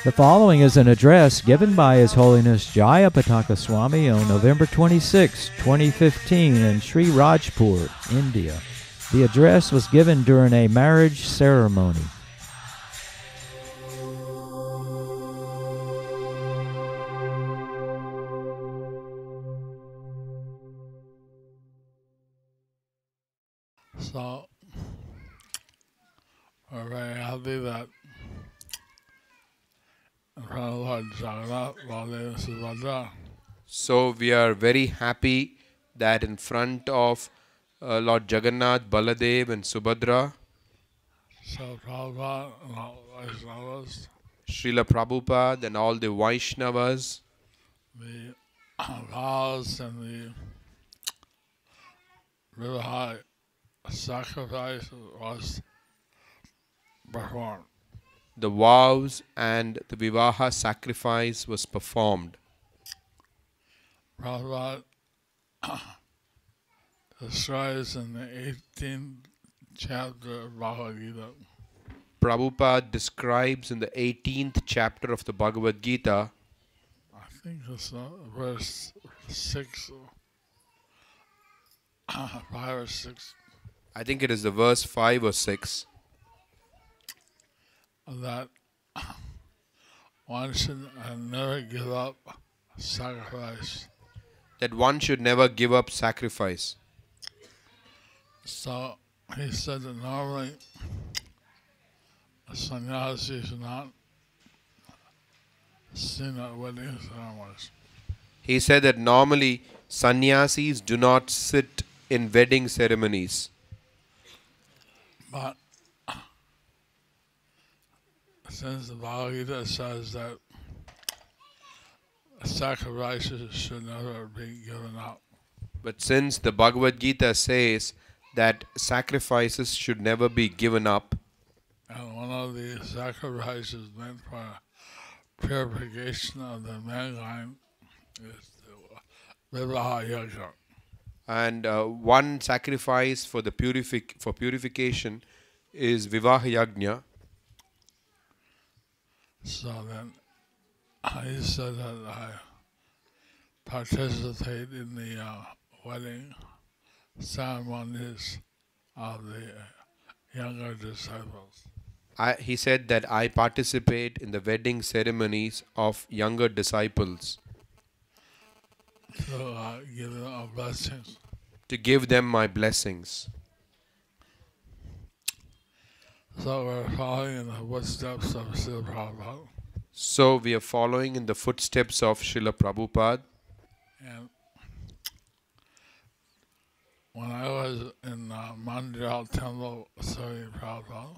The following is an address given by His Holiness Jayapataka Swami on November 26, 2015 in Sri Rajpur, India. The address was given during a marriage ceremony. So, we're very happy that in front of Lord Jagannath, Baladev and Subhadra, So we are very happy that in front of Lord Jagannath, Baladev and Subhadra, so Prabhupada and all Vaishnavas, Srila Prabhupada and all the Vaishnavas, the vows and the Vivaha sacrifice was performed. the vows and the Vivaha sacrifice was performed. Prabhupada describes in the 18th chapter of Bhagavad Gita Prabhupada describes in the 18th chapter of the Bhagavad Gita, I think it's verse 6, 5 or 6, I think it is the verse 5 or 6, that one should never give up sacrifice. that one should never give up sacrifice. So he said that normally a sannyasi is not seen at wedding ceremonies. He said that normally sannyasis do not sit in wedding ceremonies. But since the Bhagavad Gita says that sacrifices should never be given up, But since the Bhagavad Gita says that sacrifices should never be given up, and one of the sacrifices meant for purification of the mankind is the Vivaha Yajna. and one sacrifice for the purification is Vivaha Yajna, So then he said that I participate in the wedding ceremonies of the younger disciples. he said that I participate in the wedding ceremonies of younger disciples To give them a blessing. to give them my blessings. So we're following in the footsteps of Srila Prabhupada. So we are following in the footsteps of Srila Prabhupada. And when I was in Montreal Temple serving Prabhupada,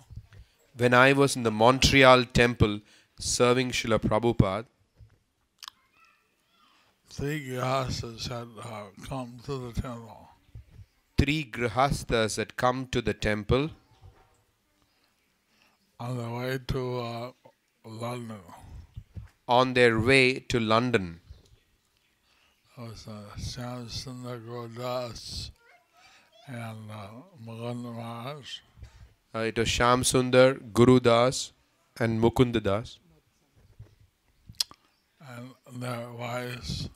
When I was in the Montreal temple serving Srila Prabhupada, 3 grihastas had come to the temple. 3 grihasthas had come to the temple On the way to London. on their way to London. It was Shyam Sundar Gurdas and Mukunda Maharaj. It was Shyam Sundar, Guru Das and Mukunda Das. And their wives,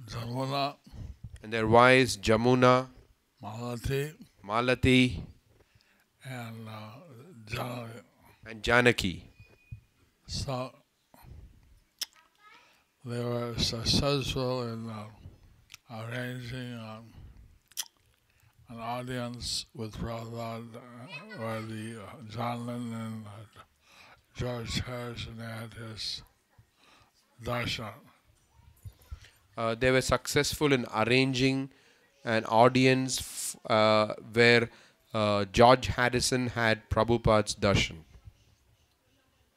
Jamuna, And their wives Jamuna, Malati, Malati and Janaki. and Janaki. So they were successful in arranging an audience with Prabhupada where the John Lennon and George Harrison had his darshan. They were successful in arranging an audience where George Harrison had Prabhupada's darshan.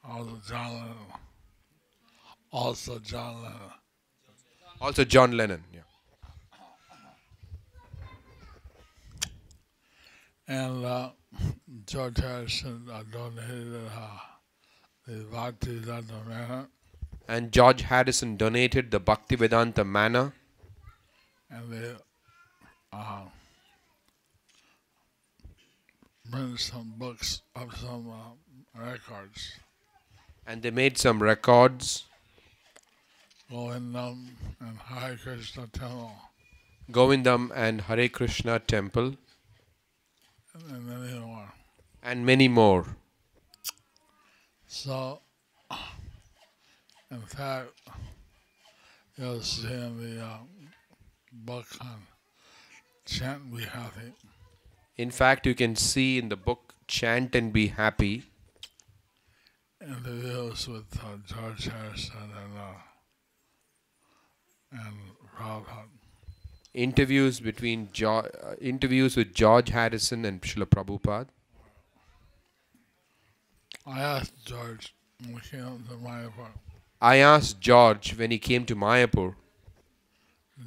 Also John Lennon. Also John Lennon. Also John Lennon. Yeah. And George Harrison donated the Bhaktivedanta Manor. And George Harrison donated the Bhaktivedanta Manor. and they bring some books of some records. And they made some records. Govindam and Hare Krishna Temple, Govindam and Hare Krishna Temple, and many more. and many more. So, in fact, you'll see in the book on Chant Be Happy, In fact, you can see in the book Chant and Be Happy interviews with George Harrison and Prabhupada. interviews with George Harrison and Srila Prabhupada. I asked George when we came to Mayapur, I asked George when he came to Mayapur,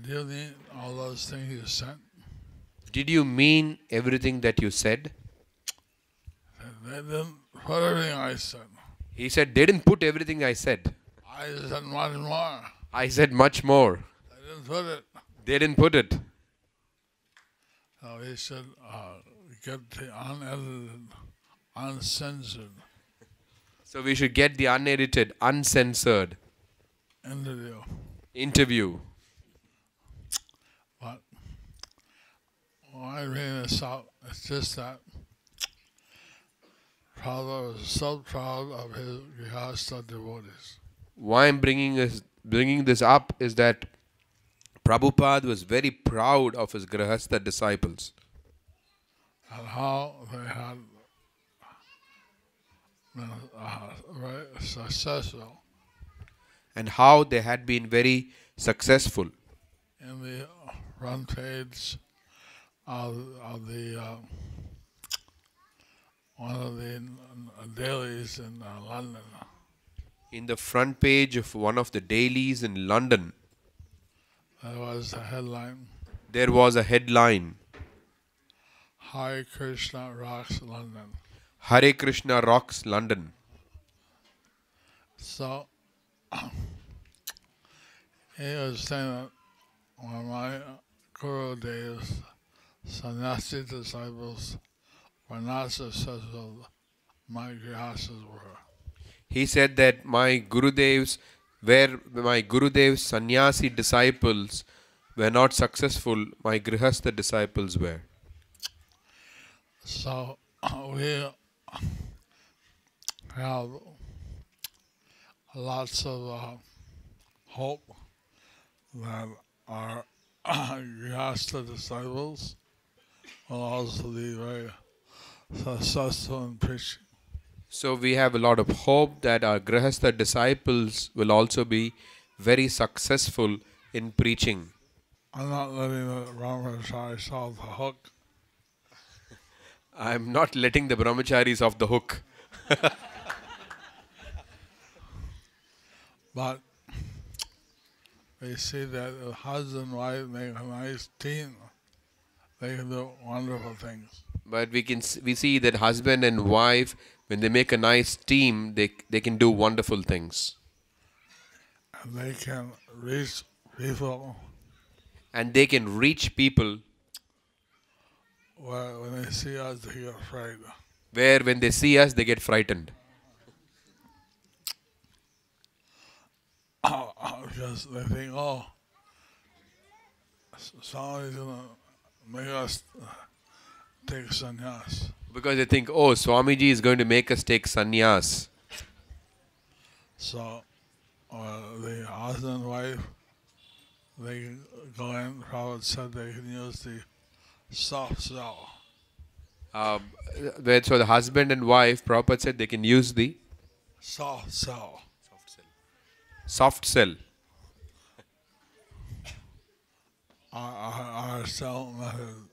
do you need all those things you sent? did you mean everything that you said? They didn't put everything I said. He said, they didn't put everything I said. I said much more. I said much more. They didn't put it. They didn't put it. So he should get the unedited, uncensored So we should get the unedited, uncensored interview. But why bring this up? It's just that Prabhupada was so proud of his Grihastha devotees. Why I'm bringing this up is that Prabhupada was very proud of his Grihastha disciples. And how they had been very successful And how they had been very successful in the front page of the one of the dailies in London. in the front page of one of the dailies in London. There was a headline, There was a headline, Hare Krishna rocks London. Hare Krishna rocks London. So he was saying that when my Guru Dev's sannyasi disciples were not successful, my grihastas were. He said that my Gurudev's sannyasi disciples were not successful, my Grihastha disciples were. So we have lots of hope that our grihastha disciples will also be very successful in preaching. So we have a lot of hope that our Grihastha disciples will also be very successful in preaching. I'm not letting the brahmacharis off the hook. I'm not letting the brahmacharis off the hook. But we see that the husband and wife make a nice team. They can do wonderful things. But we see that husband and wife, when they make a nice team, they can do wonderful things. And they can reach people And they can reach people where when they see us, they get afraid. where when they see us, they get frightened. Because they think, oh, somebody's going to make us take sannyas. Because they think, oh, Swamiji is going to make us take sannyas. So the husband and wife, they can go in. Prabhupada said they can use the soft sell. So the husband and wife, Prabhupada said they can use the Soft sell. soft cell. Our cell method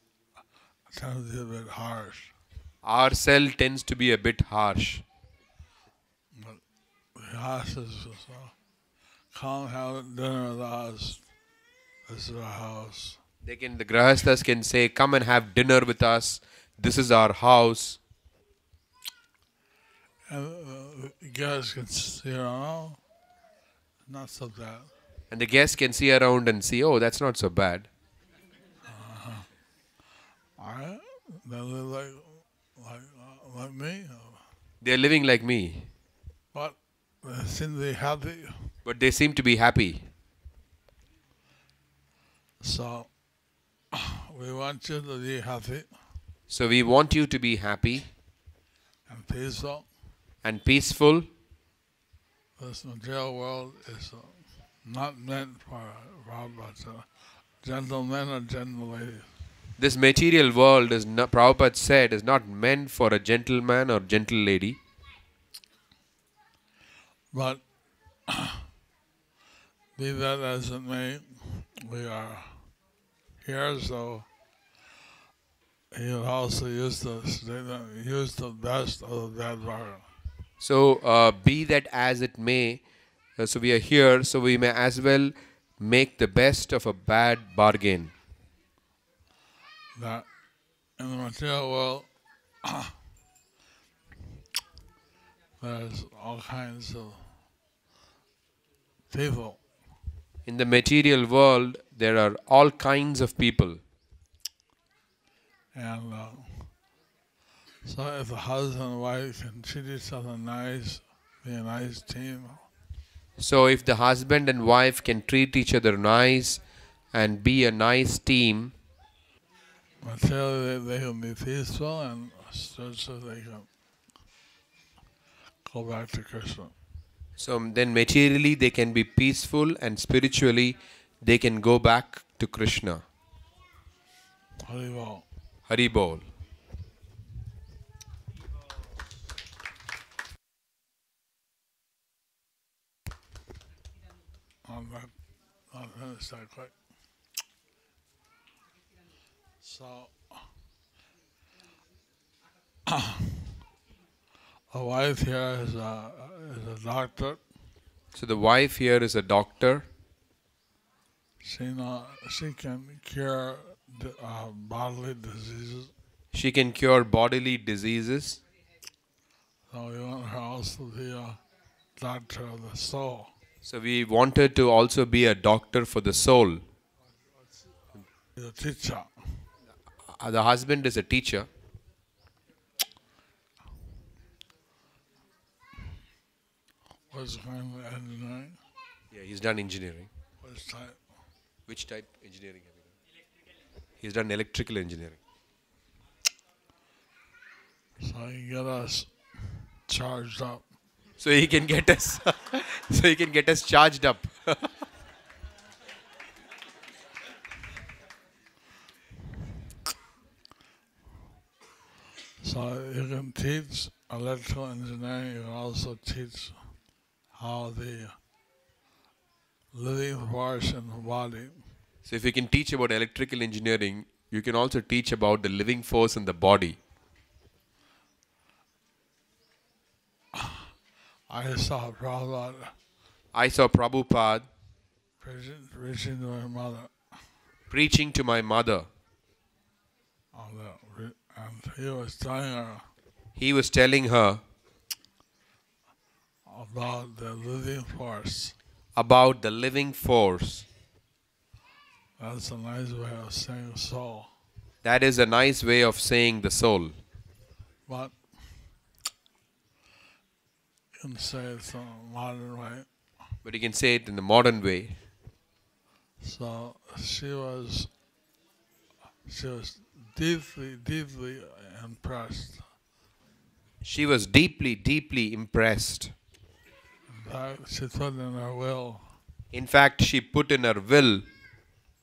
tends to be a bit harsh. Our cell tends to be a bit harsh. But the house is come have dinner with us. This is our house. The Grahasthas can say, come and have dinner with us. This is our house. And the guys can see around. Not so bad. And the guests can see around and see, oh, that's not so bad. I, they live like me, They're living like me, but they seem to be happy. but they seem to be happy. So we want you to be happy So we want you to be happy and peaceful. and peaceful. This material world is not meant for gentlemen or gentle ladies. This material world, as Prabhupada said, is not meant for a gentleman or gentle lady. But be that as it may, we are here, so he would also use the statement, use the best of the bad bargain. So be that as it may, so we are here, so we may as well make the best of a bad bargain. That in the material world, there's all kinds of people. In the material world, there are all kinds of people. And so if the husband and wife can treat each other nice, be a nice team, So if the husband and wife can treat each other nice and be a nice team, materially they can be peaceful and spiritually they can go back to Krishna. so then materially they can be peaceful and spiritually they can go back to Krishna. Haribol. Hari Bol. I'll finish that quick. So, a wife here is a doctor. So the wife here is a doctor. She can cure bodily diseases. She can cure bodily diseases. So we want her also to be a doctor of the soul. So we wanted to also be a doctor for the soul. The teacher. The husband is a teacher. What's kind of engineering? Yeah, he's done engineering. Which type? Which type engineering have you done? He's done electrical engineering. So you get us charged up. So he can get us so he can get us charged up. So you can teach electrical engineering, you can also teach how the living force in the body So if you can teach about electrical engineering, you can also teach about the living force in the body. I saw Prabhupada I saw Prabhupada preaching to my mother, preaching to my mother. and he was telling her He was telling her about the living force. about the living force. That's a nice way of saying soul. That is a nice way of saying the soul. But you can say it in a modern way. But you can say it in the modern way. So she was deeply, deeply impressed. She was deeply, deeply impressed. In fact, she put in her will In fact, she put in her will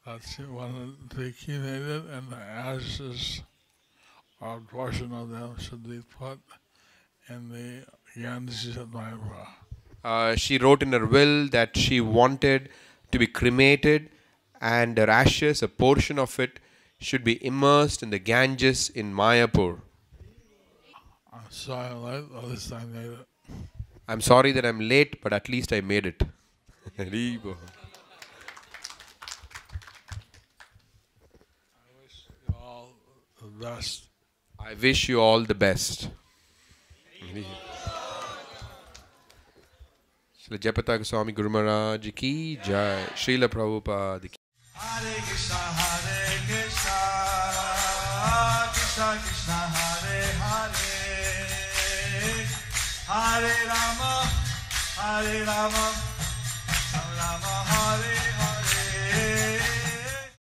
that she wanted to be cremated and the ashes or a portion of them should be put in the Ganges of Mayapur. she wrote in her will that she wanted to be cremated and her ashes, a portion of it, should be immersed in the Ganges in Mayapur. I'm sorry I'm late, at least I made it. I'm sorry that I'm late, but at least I made it. Haribo. You all the best. I wish you all the best. Srila Jayapataka Swami Guru Maharaj ki jai. Srila Prabhupada ki. Hare Krishna, Hare Krishna. Krishna Krishna Hare Hare Hare Rama